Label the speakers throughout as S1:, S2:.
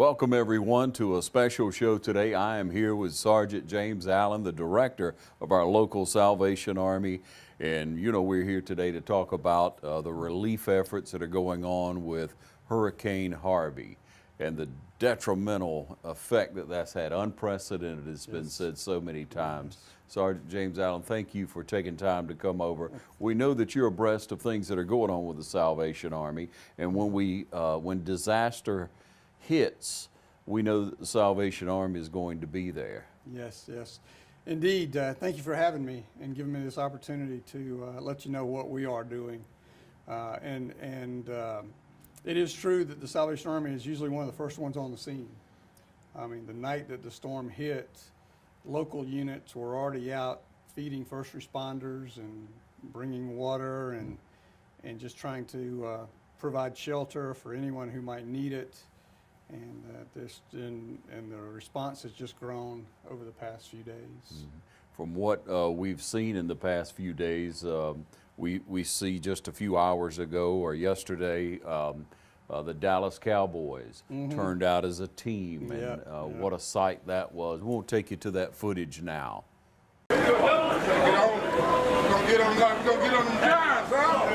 S1: Welcome everyone to a special show today. I am here with Sergeant James Allen, the director of our local Salvation Army. And you know, we're here today to talk about the relief efforts that are going on with Hurricane Harvey and the detrimental effect that that's had. Unprecedented, it's been said so many times. Sergeant James Allen, thank you for taking time to come over. We know that you're abreast of things that are going on with the Salvation Army, and when disaster hits, we know that the Salvation Army is going to be there.
S2: Yes, yes. Indeed, thank you for having me and giving me this opportunity to let you know what we are doing. It is true that the Salvation Army is usually one of the first ones on the scene. I mean, the night that the storm hit, local units were already out feeding first responders and bringing water and just trying to provide shelter for anyone who might need it. And the response has just grown over the past few days. Mm-hmm.
S1: From what we've seen in the past few days, we see just a few hours ago or yesterday, the Dallas Cowboys turned out as a team, and what a sight that was. We'll take you to that footage now.
S3: We're gonna get on the Giants, huh?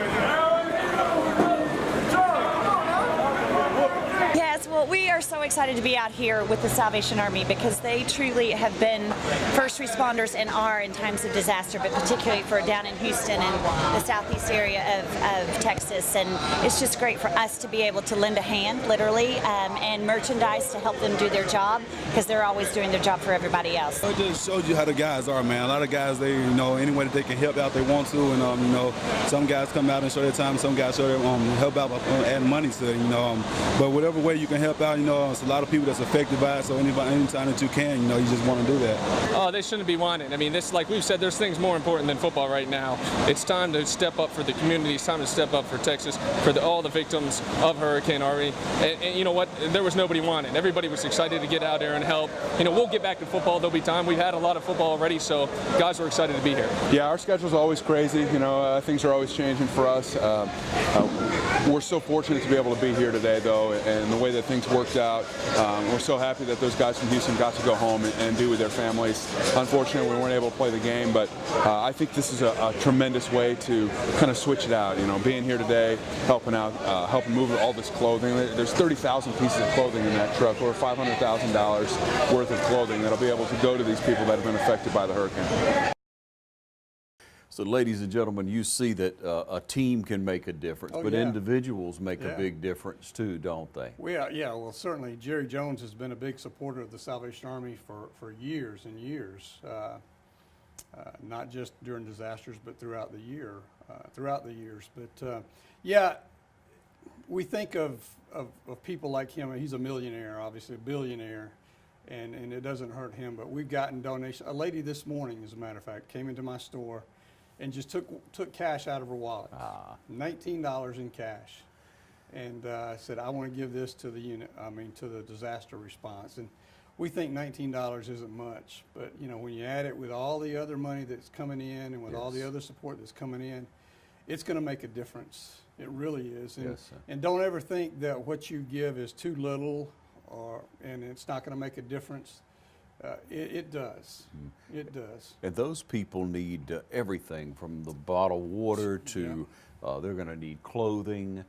S4: Yes, well, we are so excited to be out here with the Salvation Army because they truly have been first responders and are in times of disaster, but particularly for down in Houston and the southeast area of Texas. And it's just great for us to be able to lend a hand, literally, and merchandise to help them do their job because they're always doing their job for everybody else.
S5: It just showed you how the guys are, man. A lot of guys, they, any way that they can help out, they want to. And, some guys come out and show their time, some guys show their help out by adding money to it, But whatever way you can help out, it's a lot of people that's affected by it, so anytime that you can, you just want to do that.
S6: Oh, they shouldn't be whining. I mean, this, like we've said, there's things more important than football right now. It's time to step up for the community. It's time to step up for Texas, for all the victims of Hurricane Harvey. And you know what? There was nobody whining. Everybody was excited to get out there and help. We'll get back to football. There'll be time. We've had a lot of football already, so guys are excited to be here.
S7: Yeah, our schedule's always crazy. Things are always changing for us. We're so fortunate to be able to be here today, though, and the way that things worked out. We're so happy that those guys from Houston got to go home and be with their families. Unfortunately, we weren't able to play the game, but I think this is a tremendous way to kind of switch it out. Being here today, helping out, helping move all this clothing. There's 30,000 pieces of clothing in that truck, or $500,000 worth of clothing that'll be able to go to these people that have been affected by the hurricane.
S1: So, ladies and gentlemen, you see that a team can make a difference, but individuals make a big difference too, don't they?
S2: Well, certainly Jerry Jones has been a big supporter of the Salvation Army for years and years, not just during disasters, but throughout the years. But we think of people like him. He's a millionaire, obviously a billionaire, and it doesn't hurt him. But we've gotten donations. A lady this morning, as a matter of fact, came into my store and just took cash out of her wallet, $19 in cash, and said, "I want to give this to the unit. To the disaster response." And we think $19 isn't much, but when you add it with all the other money that's coming in and with all the other support that's coming in, it's going to make a difference. It really is. And don't ever think that what you give is too little, and it's not going to make a difference. It does. It does.
S1: And those people need everything from the bottled water to they're going to need clothing.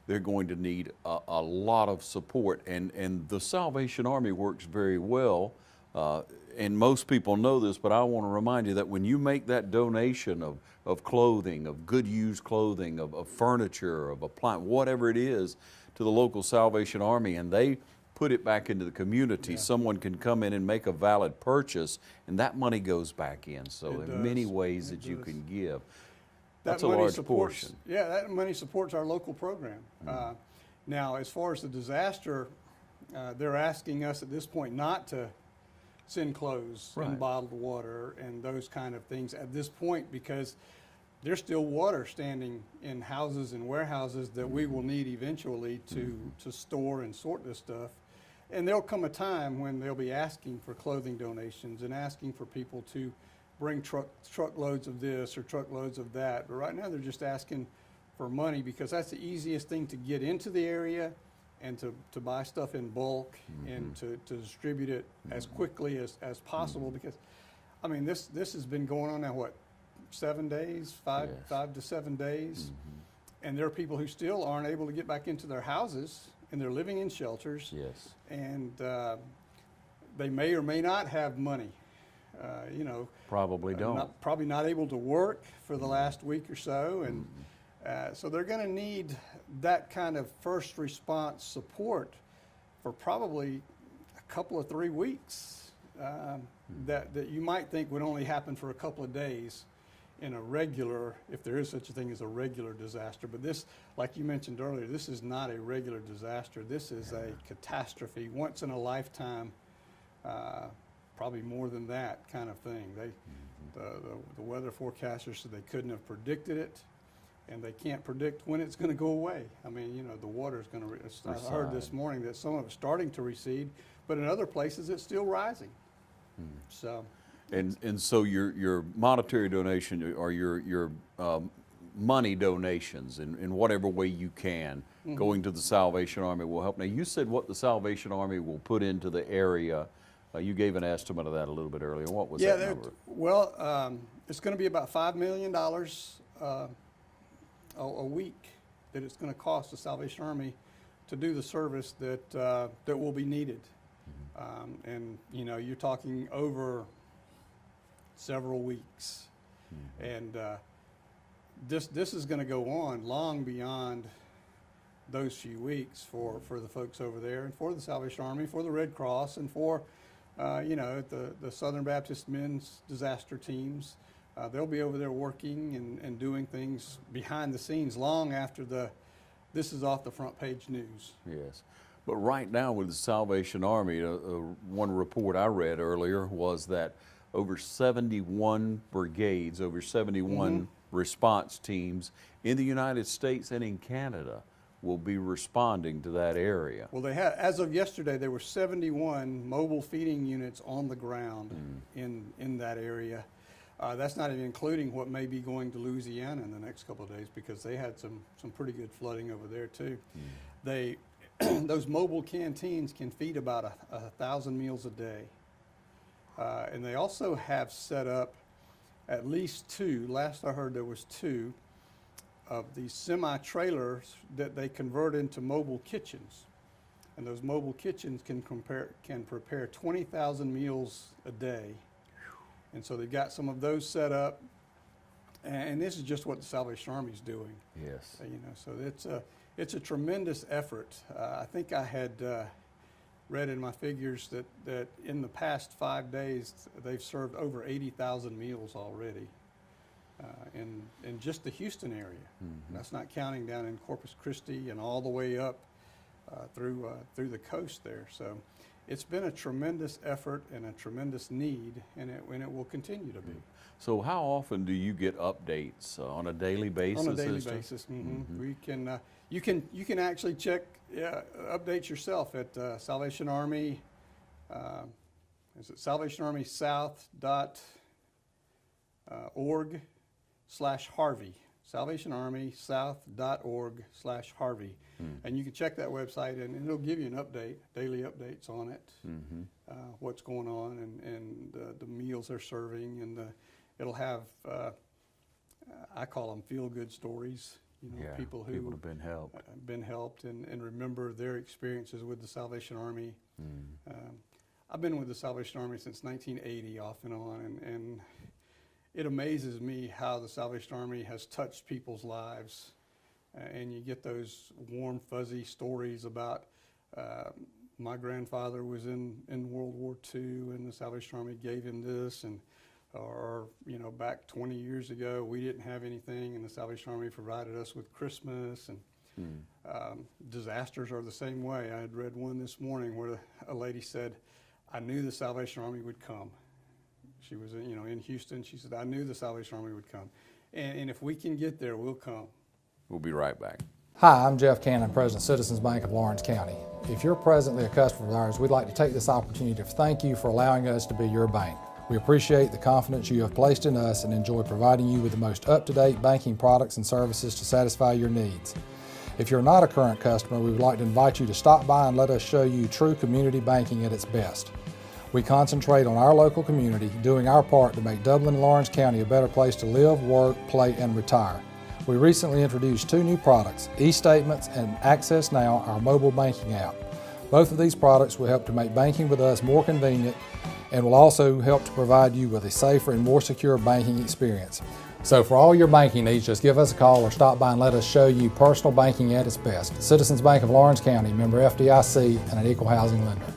S1: They're going to need a lot of support. And the Salvation Army works very well. And most people know this, but I want to remind you that when you make that donation of clothing, of good used clothing, of furniture, of appliance, whatever it is, to the local Salvation Army, and they put it back into the community. Someone can come in and make a valid purchase, and that money goes back in. So there are many ways that you can give. That's a large portion.
S2: Yeah, that money supports our local program. Now, as far as the disaster, they're asking us at this point not to send clothes and bottled water and those kind of things at this point, because there's still water standing in houses and warehouses that we will need eventually to store and sort this stuff. And there'll come a time when they'll be asking for clothing donations and asking for people to bring truckloads of this or truckloads of that. But right now they're just asking for money because that's the easiest thing to get into the area and to buy stuff in bulk and to distribute it as quickly as possible, because, I mean, this has been going on now, what, 7 days, five to 7 days, and there are people who still aren't able to get back into their houses, and they're living in shelters, and they may or may not have money. You know,
S1: Probably don't.
S2: probably not able to work for the last week or so, and so they're going to need that kind of first response support for probably a couple of 3 weeks. That you might think would only happen for a couple of days in a regular, if there is such a thing as a regular disaster. But this, like you mentioned earlier, this is not a regular disaster. This is a catastrophe, once in a lifetime. Probably more than that kind of thing. The weather forecasters said they couldn't have predicted it, and they can't predict when it's going to go away. I mean, you know, the water is going to. I heard this morning that some of it's starting to recede, but in other places it's still rising. So.
S1: And so your monetary donation or your money donations in whatever way you can, going to the Salvation Army will help. Now, you said what the Salvation Army will put into the area. You gave an estimate of that a little bit earlier. What was that number?
S2: Well, it's going to be about $5 million a week that it's going to cost the Salvation Army to do the service that that will be needed. And you know, you're talking over several weeks, and this is going to go on long beyond those few weeks for the folks over there, and for the Salvation Army, for the Red Cross, and for you know, the Southern Baptist Men's disaster teams. They'll be over there working and doing things behind the scenes long after this is off the front page news.
S1: Yes. But right now with the Salvation Army, one report I read earlier was that over 71 brigades, over 71 response teams in the United States and in Canada will be responding to that area.
S2: Well, they had, as of yesterday, there were 71 mobile feeding units on the ground in that area. That's not even including what may be going to Louisiana in the next couple of days, because they had some pretty good flooding over there too. They those mobile canteens can feed about 1,000 meals a day, and they also have set up at least 2. Last I heard, there was 2 of these semi-trailers that they convert into mobile kitchens, and those mobile kitchens can prepare 20,000 meals a day, and so they've got some of those set up, and this is just what the Salvation Army's doing.
S1: Yes.
S2: You know, so it's a tremendous effort. I think I had read in my figures that in the past 5 days they've served over 80,000 meals already. In just the Houston area. That's not counting down in Corpus Christi and all the way up through the coast there. So it's been a tremendous effort and a tremendous need, and it will continue to be.
S1: So how often do you get updates on a daily basis?
S2: On a daily basis. We can you can actually check updates yourself at Salvation Army. Is it salvationarmysouth.org/Harvey, salvationarmysouth.org/Harvey, and you can check that website, and it'll give you an update, daily updates on it, what's going on, and the meals they're serving, and it'll have I call them feel-good stories. You know, people who
S1: have been helped,
S2: and remember their experiences with the Salvation Army. I've been with the Salvation Army since 1980, off and on, and it amazes me how the Salvation Army has touched people's lives. And you get those warm, fuzzy stories about my grandfather was in World War II, and the Salvation Army gave him this, or you know, back 20 years ago we didn't have anything, and the Salvation Army provided us with Christmas. And disasters are the same way. I had read one this morning where a lady said, "I knew the Salvation Army would come." She was, you know, in Houston. She said, "I knew the Salvation Army would come, and if we can get there, we'll come."
S1: We'll be right back.
S8: Hi, I'm Jeff Cannon, President of Citizens Bank of Lawrence County. If you're presently a customer of ours, we'd like to take this opportunity to thank you for allowing us to be your bank. We appreciate the confidence you have placed in us and enjoy providing you with the most up-to-date banking products and services to satisfy your needs. If you're not a current customer, we would like to invite you to stop by and let us show you true community banking at its best. We concentrate on our local community, doing our part to make Dublin and Lawrence County a better place to live, work, play, and retire. We recently introduced 2 new products, eStatements and Access Now, our mobile banking app. Both of these products will help to make banking with us more convenient and will also help to provide you with a safer and more secure banking experience. So for all your banking needs, just give us a call or stop by and let us show you personal banking at its best. Citizens Bank of Lawrence County, member FDIC, and an equal housing lender.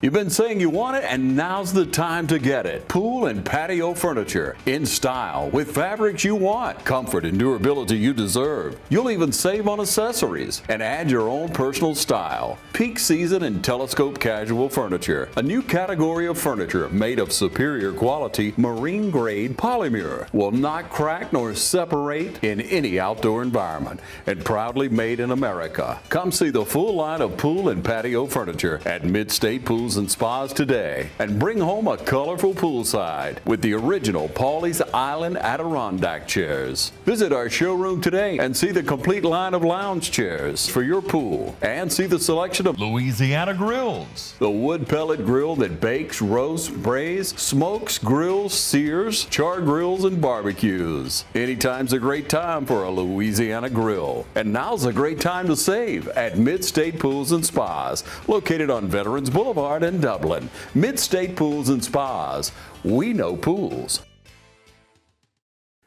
S1: You've been saying you want it, and now's the time to get it. Pool and patio furniture in style with fabrics you want, comfort and durability you deserve. You'll even save on accessories and add your own personal style. Peak season and telescope casual furniture, a new category of furniture made of superior quality marine grade polymer, will not crack nor separate in any outdoor environment, and proudly made in America. Come see the full line of pool and patio furniture at Mid-State Pools and Spas today, and bring home a colorful poolside with the original Pawleys Island Adirondack chairs. Visit our showroom today and see the complete line of lounge chairs for your pool, and see the selection of Louisiana grills, the wood pellet grill that bakes, roasts, braise, smokes, grills, sears, char grills, and barbecues. Anytime's a great time for a Louisiana grill, and now's a great time to save at Mid-State Pools and Spas, located on Veterans Boulevard in Dublin. Mid-State Pools and Spas. We know pools.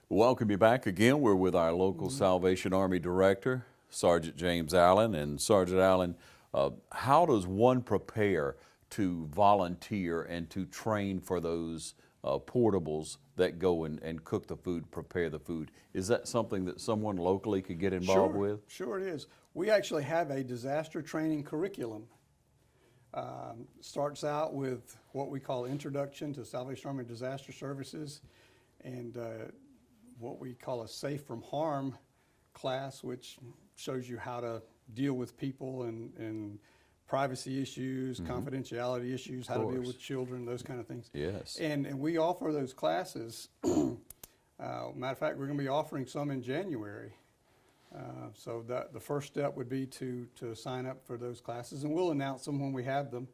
S1: Welcome you back again. We're with our local Salvation Army Director, Sergeant James Allen. And Sergeant Allen, how does one prepare to volunteer and to train for those portables that go and cook the food, prepare the food? Is that something that someone locally could get involved with?
S2: Sure it is. We actually have a disaster training curriculum. Starts out with what we call Introduction to Salvation Army Disaster Services, and what we call a Safe from Harm class, which shows you how to deal with people and privacy issues, confidentiality issues, how to deal with children, those kind of things.
S1: Yes.
S2: And we offer those classes. Matter of fact, we're going to be offering some in January. So the first step would be to sign up for those classes, and we'll announce them when we have them,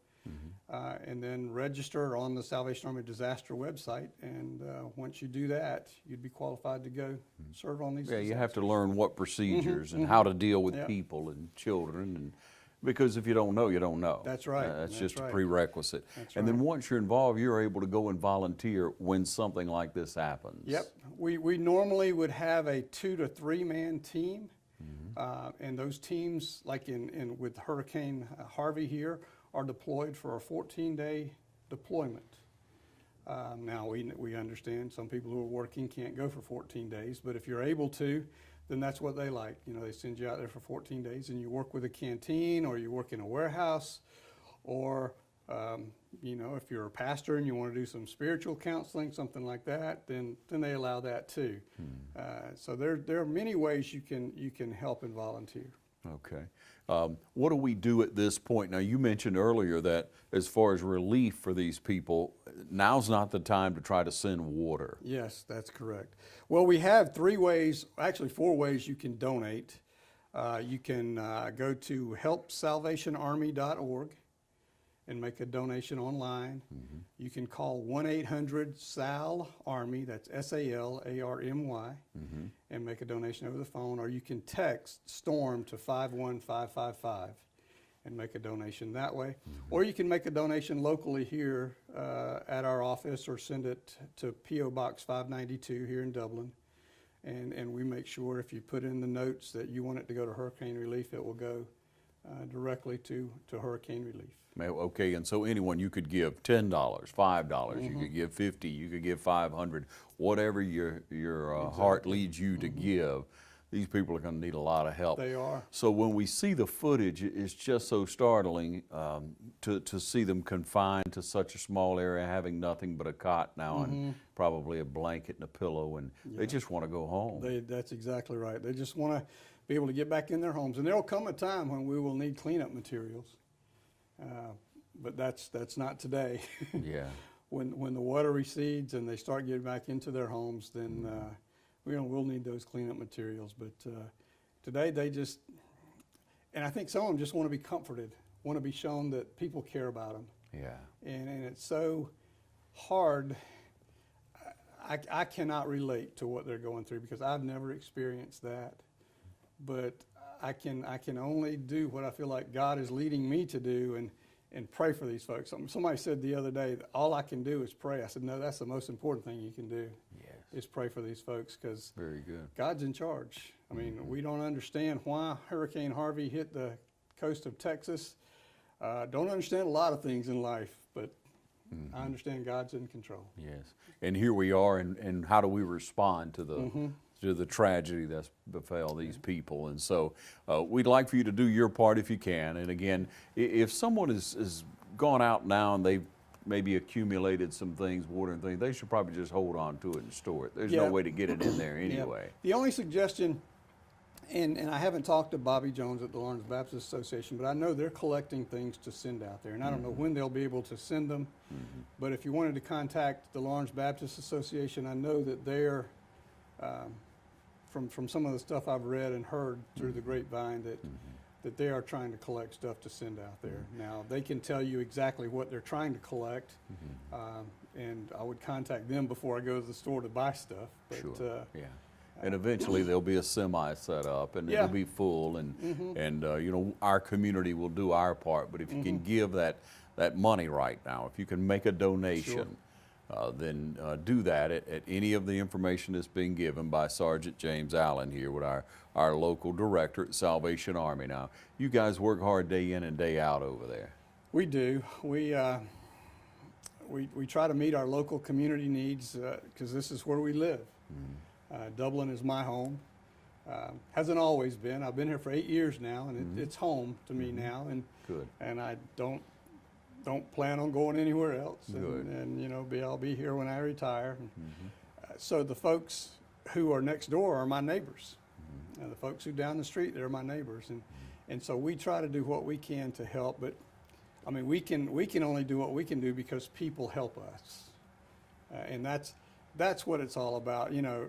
S2: and then register on the Salvation Army Disaster website. And once you do that, you'd be qualified to go serve on these.
S1: Yeah, you have to learn what procedures and how to deal with people and children, and because if you don't know, you don't know.
S2: That's right.
S1: That's just a
S2: right.
S1: prerequisite.
S2: That's
S1: and then
S2: right.
S1: once you're involved, you're able to go and volunteer when something like this happens.
S2: Yep. We normally would have a 2 to 3 man team, and those teams, like in with Hurricane Harvey here, are deployed for a 14-day deployment. Now we understand some people who are working can't go for 14 days, but if you're able to, then that's what they like. You know, they send you out there for 14 days, and you work with a canteen, or you work in a warehouse, or you know, if you're a pastor and you want to do some spiritual counseling, something like that, then they allow that too. So there are many ways you can help and volunteer.
S1: Okay. What do we do at this point? Now, you mentioned earlier that as far as relief for these people, now's not the time to try to send water.
S2: Yes, that's correct. Well, we have 3 ways, actually 4 ways you can donate. You can go to helpsalvationarmy.org and make a donation online. You can call 1-800-SAL-ARMY, that's SALARMY, and make a donation over the phone, or you can text STORM to 51555 and make a donation that way. Or you can make a donation locally here at our office, or send it to P.O. Box 592 here in Dublin. And we make sure if you put in the notes that you want it to go to hurricane relief, it will go directly to hurricane relief.
S1: Okay, and so anyone, you could give $10, $5, you could give $50, you could give $500, whatever your heart leads you to give. These people are going to need a lot of help.
S2: They are.
S1: So when we see the footage, it's just so startling to see them confined to such a small area, having nothing but a cot now and probably a blanket and a pillow, and they just want to go home.
S2: That's exactly right. They just want to be able to get back in their homes. And there will come a time when we will need cleanup materials. But that's not today.
S1: Yeah.
S2: When the water recedes and they start getting back into their homes, then we'll need those cleanup materials. But Today they just, and I think some of them just want to be comforted, want to be shown that people care about them.
S1: Yeah.
S2: And it's so hard. I cannot relate to what they're going through because I've never experienced that. But I can only do what I feel like God is leading me to do and pray for these folks. Somebody said the other day that all I can do is pray. I said, no, that's the most important thing you can do.
S1: Yes.
S2: Is pray for these folks because
S1: Very good.
S2: God's in charge. I mean, we don't understand why Hurricane Harvey hit the coast of Texas. Don't understand a lot of things in life, but I understand God's in control.
S1: Yes. And here we are, and how do we respond to the tragedy that's befell these people? And so we'd like for you to do your part if you can. And again, if someone is gone out now and they've maybe accumulated some things, water and things, they should probably just hold on to it and store it. There's no way to get it in there anyway.
S2: Yeah. The only suggestion, and I haven't talked to Bobby Jones at the Lawrence Baptist Association, but I know they're collecting things to send out there. And I don't know when they'll be able to send them. But if you wanted to contact the Lawrence Baptist Association, I know that they're, from some of the stuff I've read and heard through the grapevine, that they are trying to collect stuff to send out there. Now, they can tell you exactly what they're trying to collect, and I would contact them before I go to the store to buy stuff. But,
S1: Sure. Yeah. And eventually there'll be a semi set up, and it'll be full, and you know, our community will do our part. But if you can give that money right now, if you can make a donation, then do that at any of the information that's being given by Sergeant James Allen here with our local director at Salvation Army. Now, you guys work hard day in and day out over there.
S2: We do. We try to meet our local community needs because this is where we live. Dublin is my home. Hasn't always been. I've been here for 8 years now, and it's home to me now. And
S1: Good.
S2: And I don't plan on going anywhere else.
S1: Good.
S2: And you know, I'll be here when I retire. So the folks who are next door are my neighbors. The folks who down the street, they're my neighbors. And so we try to do what we can to help. But I mean, we can only do what we can do because people help us. And that's what it's all about. You know,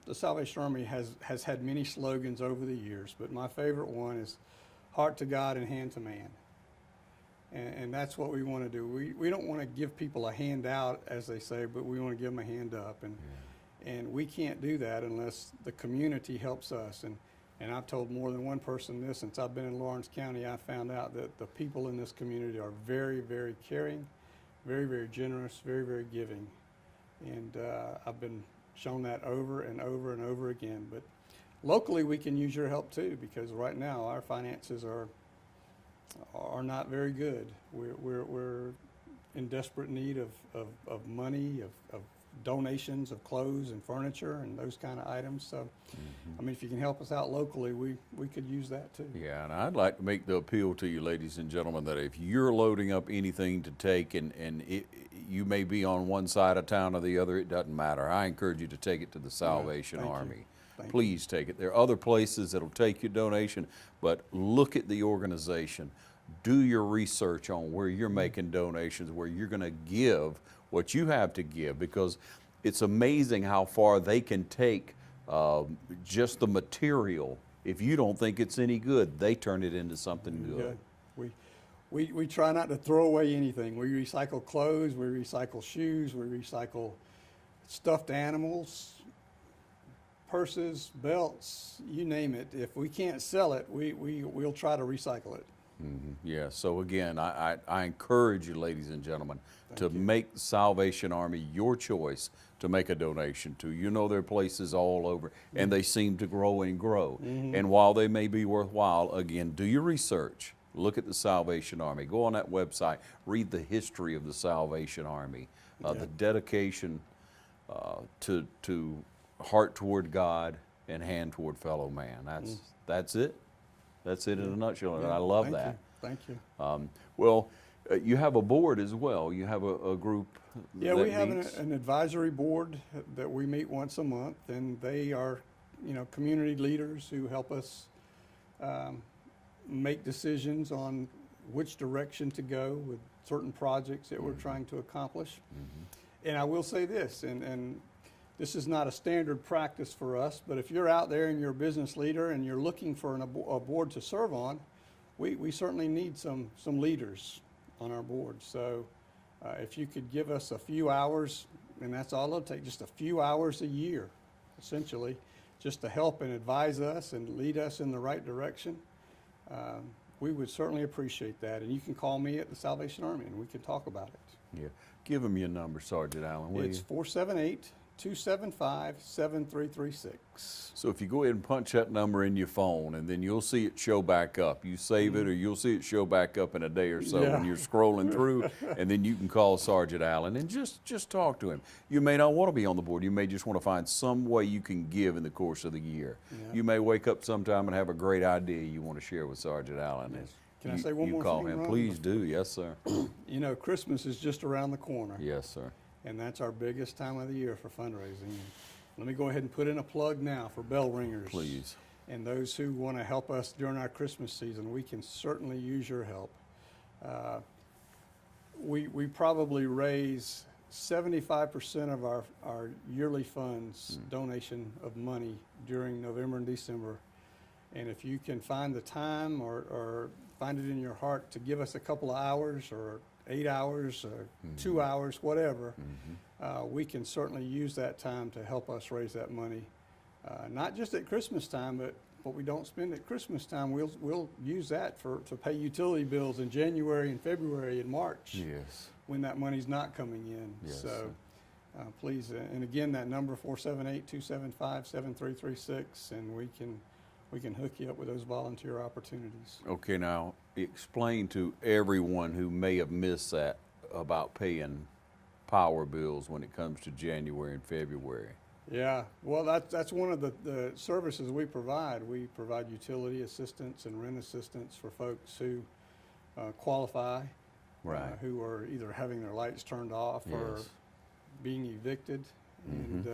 S2: the Salvation Army has had many slogans over the years, but my favorite one is heart to God and hand to man. And that's what we want to do. We don't want to give people a handout, as they say, but we want to give them a hand up. And we can't do that unless the community helps us. And I've told more than one person this since I've been in Lawrence County. I found out that the people in this community are very, very caring, very, very generous, very, very giving. And I've been shown that over and over and over again. But locally, we can use your help too, because right now our finances are not very good. We're in desperate need of money, of donations of clothes and furniture and those kind of items. So, I mean, if you can help us out locally, we could use that too.
S1: Yeah, and I'd like to make the appeal to you, ladies and gentlemen, that if you're loading up anything to take and you may be on one side of town or the other, it doesn't matter. I encourage you to take it to the Salvation Army. Please take it. There are other places that'll take your donation, but look at the organization. Do your research on where you're making donations, where you're going to give what you have to give, because it's amazing how far they can take just the material. If you don't think it's any good, they turn it into something good.
S2: We try not to throw away anything. We recycle clothes, we recycle shoes, we recycle stuffed animals, purses, belts, you name it. If we can't sell it, we'll try to recycle it.
S1: Yeah, so again, I encourage you, ladies and gentlemen, to make Salvation Army your choice to make a donation to. You know, there are places all over, and they seem to grow and grow. And while they may be worthwhile, again, do your research. Look at the Salvation Army. Go on that website. Read the history of the Salvation Army, the dedication to heart toward God and hand toward fellow man. That's it. That's it in a nutshell, and I love that.
S2: Thank you.
S1: Well, you have a board as well. You have a group that
S2: we have
S1: meets.
S2: an advisory board that we meet once a month, and they are, you know, community leaders who help us make decisions on which direction to go with certain projects that we're trying to accomplish. And I will say this, and this is not a standard practice for us, but if you're out there and you're a business leader and you're looking for a board to serve on, we certainly need some leaders on our board. So if you could give us a few hours, and that's all it'll take, just a few hours a year, essentially, just to help and advise us and lead us in the right direction, we would certainly appreciate that. And you can call me at the Salvation Army and we can talk about it.
S1: Yeah. Give them your number, Sergeant Allen, will
S2: It's
S1: you?
S2: 478-275-7336.
S1: So if you go ahead and punch that number in your phone, and then you'll see it show back up. You save it, or you'll see it show back up in a day or so
S2: Yeah.
S1: when you're scrolling through, and then you can call Sergeant Allen and just talk to him. You may not want to be on the board. You may just want to find some way you can give in the course of the year.
S2: Yeah.
S1: You may wake up sometime and have a great idea you want to share with Sergeant Allen. And
S2: Can I
S1: you-
S2: say one
S1: you
S2: more
S1: call
S2: thing,
S1: him.
S2: Ron?
S1: Please do. Yes, sir.
S2: You know, Christmas is just around the corner.
S1: Yes, sir.
S2: And that's our biggest time of the year for fundraising. Let me go ahead and put in a plug now for bell ringers.
S1: Please.
S2: And those who want to help us during our Christmas season, we can certainly use your help. We probably raise 75% of our yearly funds, donation of money during November and December. And if you can find the time or find it in your heart to give us a couple of hours or 8 hours or 2 hours, whatever, we can certainly use that time to help us raise that money. Not just at Christmas time, but what we don't spend at Christmas time, we'll use that to pay utility bills in January and February and March
S1: Yes.
S2: when that money's not coming in.
S1: Yes,
S2: So please, and again, that number 478-275-7336, and we can hook you up with those volunteer opportunities.
S1: Okay, now explain to everyone who may have missed that about paying power bills when it comes to January and February.
S2: Yeah, well, that's one of the services we provide. We provide utility assistance and rent assistance for folks who qualify,
S1: Right.
S2: who are either having their lights turned off or
S1: Yes.
S2: being evicted. And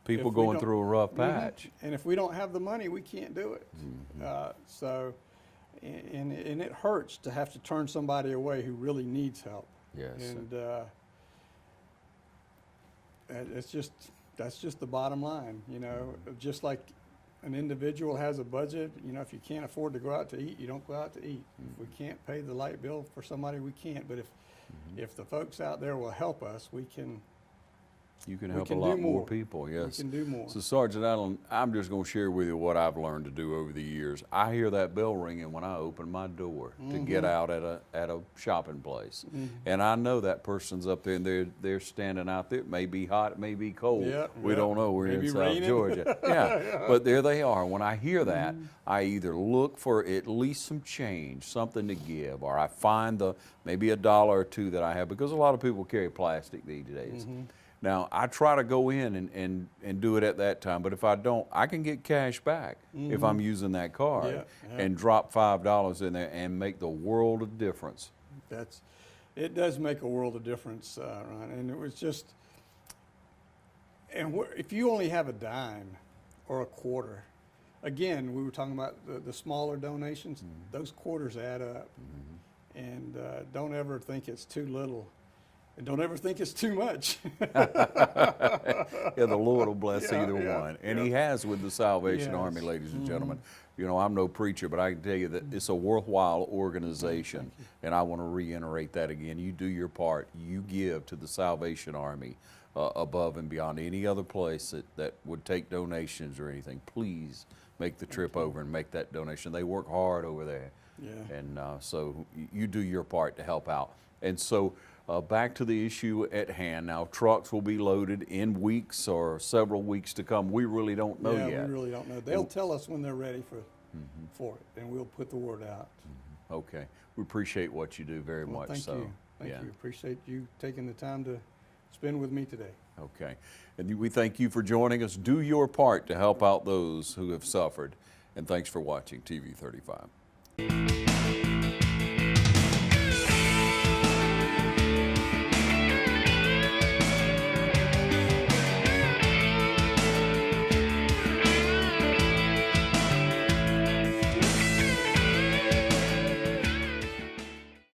S1: People
S2: if we
S1: going
S2: don't-
S1: through a rough patch.
S2: And if we don't have the money, we can't do it. So, and it hurts to have to turn somebody away who really needs help.
S1: Yes.
S2: And that's just the bottom line, you know. Just like an individual has a budget, you know, if you can't afford to go out to eat, you don't go out to eat. If we can't pay the light bill for somebody, we can't. But if the folks out there will help us, we can.
S1: You can
S2: we
S1: help
S2: can
S1: a
S2: do
S1: lot more
S2: more.
S1: people, yes.
S2: We can do more.
S1: So Sergeant Allen, I'm just going to share with you what I've learned to do over the years. I hear that bell ringing when I open my door to get out at a shopping place. And I know that person's up there and they're standing out there. It may be hot, it may be cold.
S2: Yeah,
S1: We
S2: yeah.
S1: don't know. We're in
S2: Maybe
S1: South
S2: raining.
S1: Georgia. Yeah, but there they are. When I hear that, I either look for at least some change, something to give, or I find maybe $1 or $2 that I have, because a lot of people carry plastic these days. Now, I try to go in and do it at that time, but if I don't, I can get cash back if I'm using that card
S2: Yeah, yeah.
S1: and drop $5 in there and make the world of difference.
S2: It does make a world of difference, Ron. And it was just, and if you only have a dime or a quarter, again, we were talking about the smaller donations, those quarters add up. And don't ever think it's too little. And don't ever think it's too much.
S1: Yeah, the Lord will bless
S2: Yeah,
S1: either
S2: yeah,
S1: one. And He has with the Salvation
S2: Yes.
S1: Army, ladies and gentlemen. You know, I'm no preacher, but I can tell you that it's a worthwhile organization. And I want to reiterate that again. You do your part. You give to the Salvation Army above and beyond any other place that would take donations or anything. Please make the trip over and make that donation. They work hard over there.
S2: Yeah.
S1: And so you do your part to help out. And so back to the issue at hand. Now, trucks will be loaded in weeks or several weeks to come. We really don't know yet.
S2: Yeah, we really don't know. They'll tell us when they're ready for it, and we'll put the word out.
S1: Okay. We appreciate what you do very
S2: Well,
S1: much.
S2: thank
S1: so,
S2: you. Thank
S1: yeah.
S2: you. Appreciate you taking the time to spend with me today.
S1: Okay. And we thank you for joining us. Do your part to help out those who have suffered. And thanks for watching TV 35.